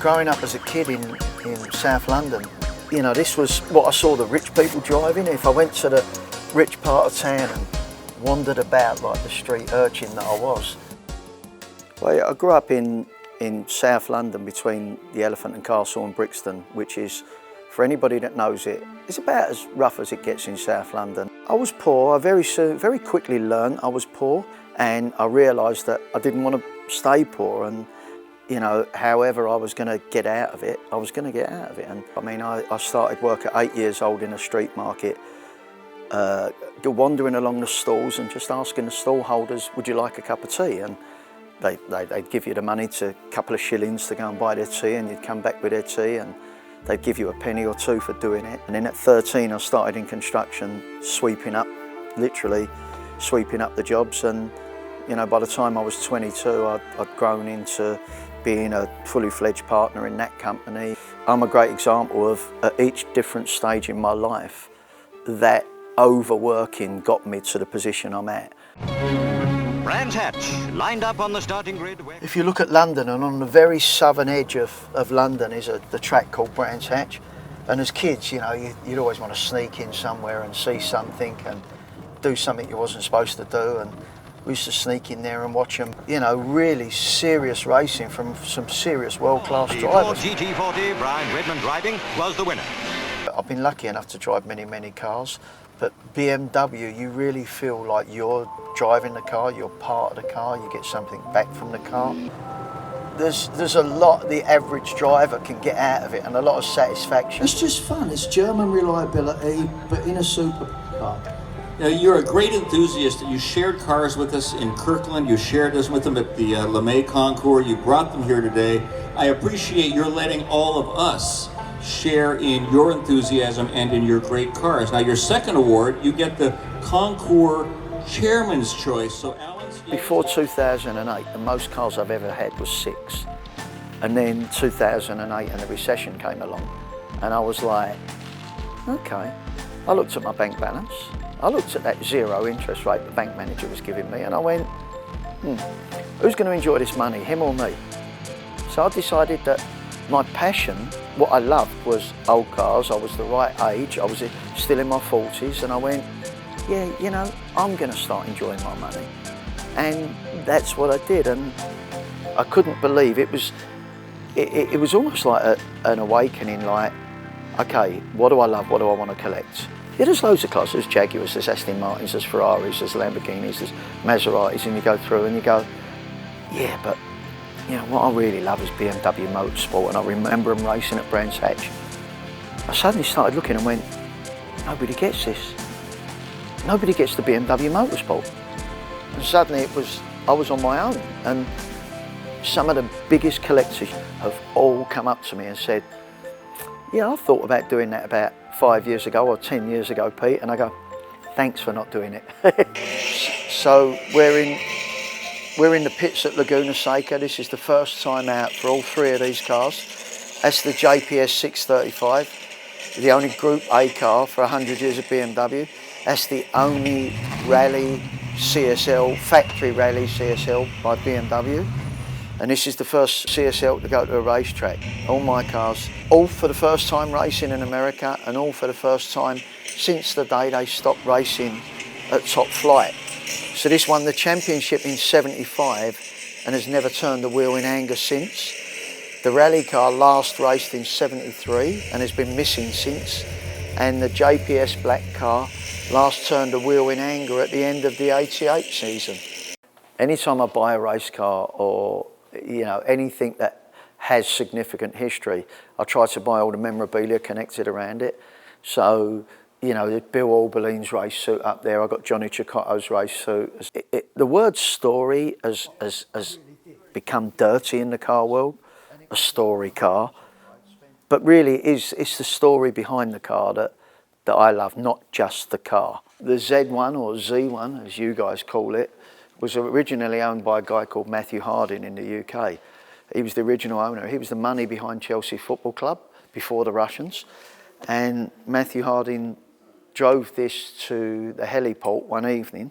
Growing up as a kid in South London, you know, this was what I saw the rich people driving. If I went to the rich part of town and wandered about like the street urchin that I was. Well, I grew up in South London between the Elephant and Castle and Brixton, which is, for anybody that knows it, it's about as rough as it gets in South London. I was poor. I very quickly learned I was poor, and I realised that I didn't want to stay poor, and you know, however I was going to get out of it, I was going to get out of it. And I mean, I started work at 8 years old in a street market, wandering along the stalls and just asking the stall holders, would you like a cup of tea? And they'd give you the money, to a couple of shillings to go and buy their tea, and you'd come back with their tea, and they'd give you a penny or two for doing it. And then at 13 I started in construction, sweeping up, literally sweeping up the jobs. And you know, by the time I was 22 I'd grown into being a fully fledged partner in that company. I'm a great example of, at each different stage in my life, that overworking got me to the position I'm at. Brands Hatch, lined up on the starting grid. If you look at London, and on the very southern edge of London is the track called Brands Hatch. And as kids, you know, you'd always want to sneak in somewhere and see something and do something you wasn't supposed to do. And we used to sneak in there and watch them, you know, really serious racing from some serious world-class drivers. GT40, Brian Redman driving, was the winner. I've been lucky enough to drive many cars, but BMW, you really feel like you're driving the car, you're part of the car, you get something back from the car. There's a lot the average driver can get out of it, and a lot of satisfaction. It's just fun, it's German reliability, but in a supercar. Now, you're a great enthusiast. You shared cars with us in Kirkland. You shared us with them at the LeMay Concours. You brought them here today. I appreciate your letting all of us share in your enthusiasm and in your great cars. Now, your second award, you get the Concours Chairman's Choice. So, Alan's... Before 2008, the most cars I've ever had was 6. And then 2008 and the recession came along. And I was like, okay. I looked at my bank balance. I looked at that 0 interest rate the bank manager was giving me, and I went, who's going to enjoy this money, him or me? So I decided that my passion, what I loved, was old cars. I was the right age, I was still in my 40s, and I went, yeah, you know, I'm going to start enjoying my money. And that's what I did, and I couldn't believe it was almost like an awakening, like, okay, what do I love, what do I want to collect? Yeah, there's loads of cars, there's Jaguars, there's Aston Martins, there's Ferraris, there's Lamborghinis, there's Maseratis, and you go through and you go, yeah, but you know, what I really love is BMW Motorsport, and I remember them racing at Brands Hatch. I suddenly started looking and went, nobody gets this. Nobody gets the BMW Motorsport. And suddenly I was on my own, and some of the biggest collectors have all come up to me and said, yeah, I thought about doing that about 5 years ago or 10 years ago, Pete, and I go, thanks for not doing it. So we're in the pits at Laguna Seca. This is the first time out for all 3 of these cars. That's the JPS 635, the only Group A car for 100 years of BMW. That's the only rally CSL, factory rally CSL by BMW. And this is the first CSL to go to a racetrack. All my cars, all for the first time racing in America, and all for the first time since the day they stopped racing at top flight. So this won the championship in '75 and has never turned the wheel in anger since. The rally car last raced in '73 and has been missing since. And the JPS black car last turned the wheel in anger at the end of the '88 season. Anytime I buy a race car, or you know, anything that has significant history, I try to buy all the memorabilia connected around it. So, you know, there's Bill Auberline's race suit up there. I've got Johnny Cecotto's race suit. The word story has become dirty in the car world, a story car. But really, it's the story behind the car that I love, not just the car. The Z1, or Z1, as you guys call it, was originally owned by a guy called Matthew Harding in the UK. He was the original owner. He was the money behind Chelsea Football Club before the Russians. And Matthew Harding drove this to the heliport one evening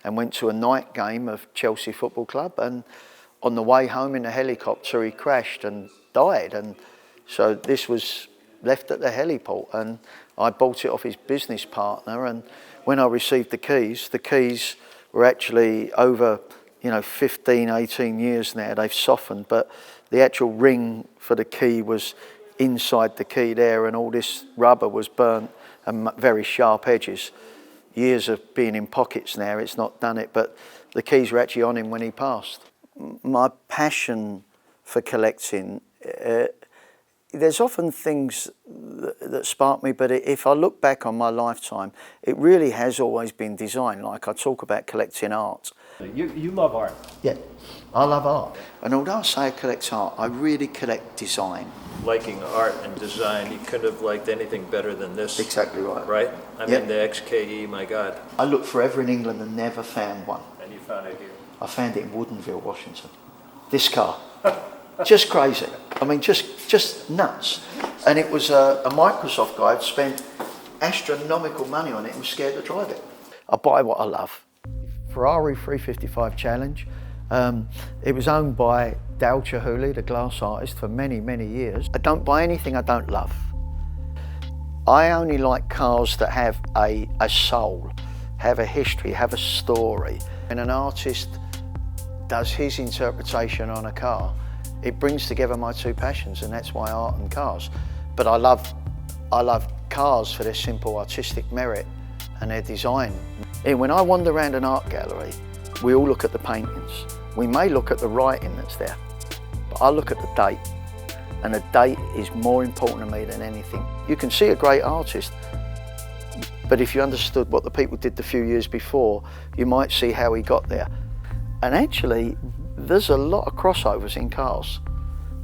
and went to a night game of Chelsea Football Club. And on the way home in the helicopter, he crashed and died. And so this was left at the heliport, and I bought it off his business partner. And when I received the keys were actually over, 15, 18 years now. They've softened, but the actual ring for the key was inside the key there, and all this rubber was burnt and very sharp edges. Years of being in pockets now, it's not done it, but the keys were actually on him when he passed. My passion for collecting, there's often things that spark me, but if I look back on my lifetime, it really has always been design. Like I talk about collecting art. You love art. Yeah, I love art. And although I say I collect art, I really collect design. Liking art and design, you couldn't have liked anything better than this. Exactly right. Right? I Yep. mean, the XKE, my God. I looked forever in England and never found one. And you found it here. I found it in Woodinville, Washington. This car. Just crazy. I mean, just nuts. And it was a Microsoft guy who'd spent astronomical money on it and was scared to drive it. I buy what I love. Ferrari 355 Challenge. It was owned by Dale Chihuly, the glass artist, for many, many years. I don't buy anything I don't love. I only like cars that have a soul, have a history, have a story. When an artist does his interpretation on a car, it brings together my two passions, and that's why art and cars. But I love cars for their simple artistic merit and their design. And when I wander around an art gallery, we all look at the paintings. We may look at the writing that's there, but I look at the date, and the date is more important to me than anything. You can see a great artist, but if you understood what the people did the few years before, you might see how he got there. And actually, there's a lot of crossovers in cars.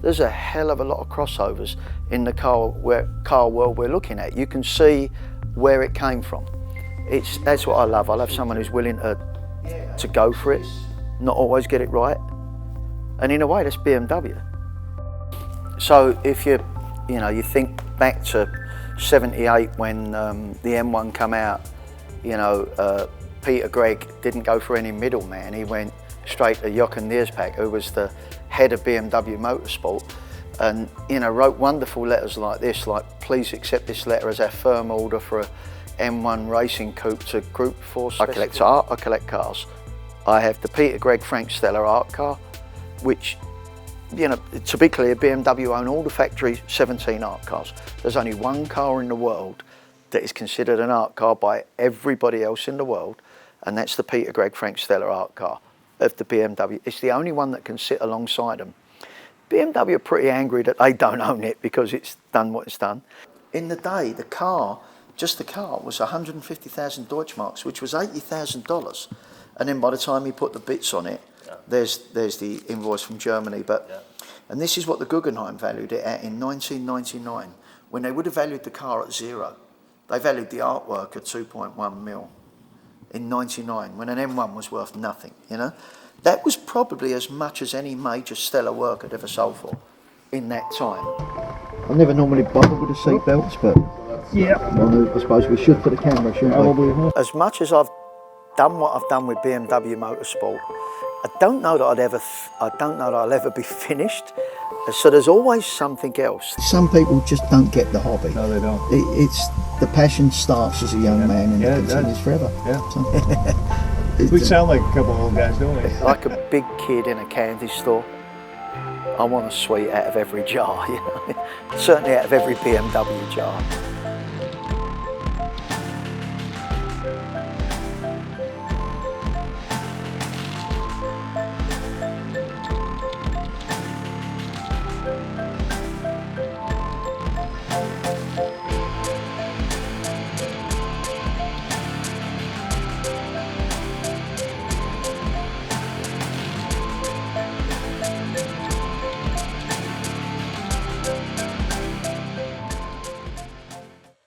There's a hell of a lot of crossovers in the car world we're looking at. You can see where it came from. That's what I love. I love someone who's willing to go for it, not always get it right. And in a way, that's BMW. So if you think back to '78 when the M1 came out, Peter Gregg didn't go for any middleman. He went straight to Jochen Neerspack, who was the head of BMW Motorsport, and wrote wonderful letters like this, like, please accept this letter as our firm order for a M1 racing coupe to Group 4. I collect art, I collect cars. I have the Peter Gregg Frank Stella art car, which, to be clear, BMW own all the factory 17 art cars. There's only one car in the world that is considered an art car by everybody else in the world, and that's the Peter Gregg Frank Stella art car of the BMW. It's the only one that can sit alongside them. BMW are pretty angry that they don't own it because it's done what it's done. In the day, the car was 150,000 Deutschmarks, which was $80,000. And then by the time you put the bits on it, there's the invoice from Germany. And this is what the Guggenheim valued it at in 1999, when they would have valued the car at zero. They valued the artwork at 2.1 mil. In 99, when an M1 was worth nothing, That was probably as much as any major Stella work had ever sold for in that time. I never normally bother with the seat belts, but I suppose we should for the camera, shouldn't we? As much as I've done what I've done with BMW Motorsport, I don't know that I'll ever be finished. So there's always something else. Some people just don't get the hobby. No, they don't. It's the passion starts as a young man and it continues forever. Yeah. We sound like a couple of old guys, don't we? Like a big kid in a candy store. I want a sweet out of every jar, Certainly out of every BMW jar.